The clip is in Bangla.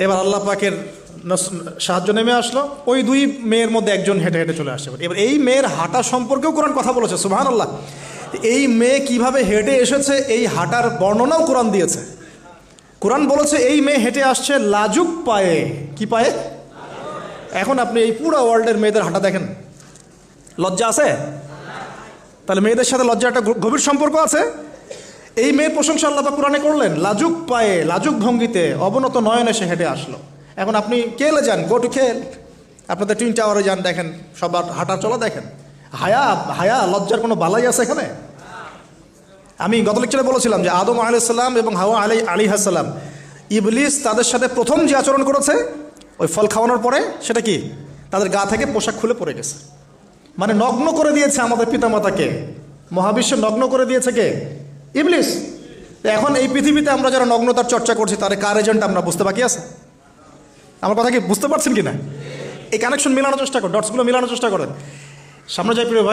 এবার আল্লাহ পাকের সাহায্য নেমে আসলো, ওই দুই মেয়ের মধ্যে একজন হেঁটে হেঁটে চলে আসে। এবার এই মেয়ের হাঁটা সম্পর্কেও কোরআন কথা বলেছে, সুবহানাল্লাহ। এই মেয়ে কিভাবে হেঁটে এসেছে এই হাঁটার বর্ণনাও কোরআন দিয়েছে। কোরআন বলেছে এই মেয়ে হেঁটে আসছে লাজুক পায়ে। কি পায়ে? এখন আপনি এই পুরো ওয়ার্ল্ডের মেয়েদের হাঁটা দেখেন, লজ্জা আছে? তাহলে মেয়েদের সাথে লজ্জা একটা গভীর সম্পর্ক আছে। এই মেয়ের প্রশংসা আল্লাহ পাক কোরআনে করলেন, লাজুক পায়ে, লাজুক ভঙ্গিতে, অবনত নয়নে সে হেঁটে আসলো। এখন আপনি কেলে যান, গো টু খেল, আপনাদের টুইন টাওয়ারে যান, দেখেন সবার হাঁটার চলা দেখেন। হায়া লজ্জার কোনো বালাই আছে এখানে? আমি গত লেকচারে বলেছিলাম যে আদম আলাইহিস সালাম এবং হাওয়া আলাইহিস সালাম, ইবলিস তাদের সাথে প্রথম যে আচরণ করেছে ওই ফল খাওয়ানোর পরে, সেটা কি? তাদের গা থেকে পোশাক খুলে পড়ে গেছে। মানে নগ্ন করে দিয়েছে আমাদের পিতামাতাকে, মহাবিশ্ব নগ্ন করে দিয়েছে কে? ইবলিস। এখন এই পৃথিবীতে আমরা যারা নগ্নতার চর্চা করছি তার কার এজেন্ট আমরা বুঝতে বাকি আছে? আমার কথা কি বুঝতে পারছেন কিনা? এই কানেকশন মেলানোর চেষ্টা করেন, ডটসগুলো মেলানোর চেষ্টা করেন। সামনে যাই প্রিয় ভাই।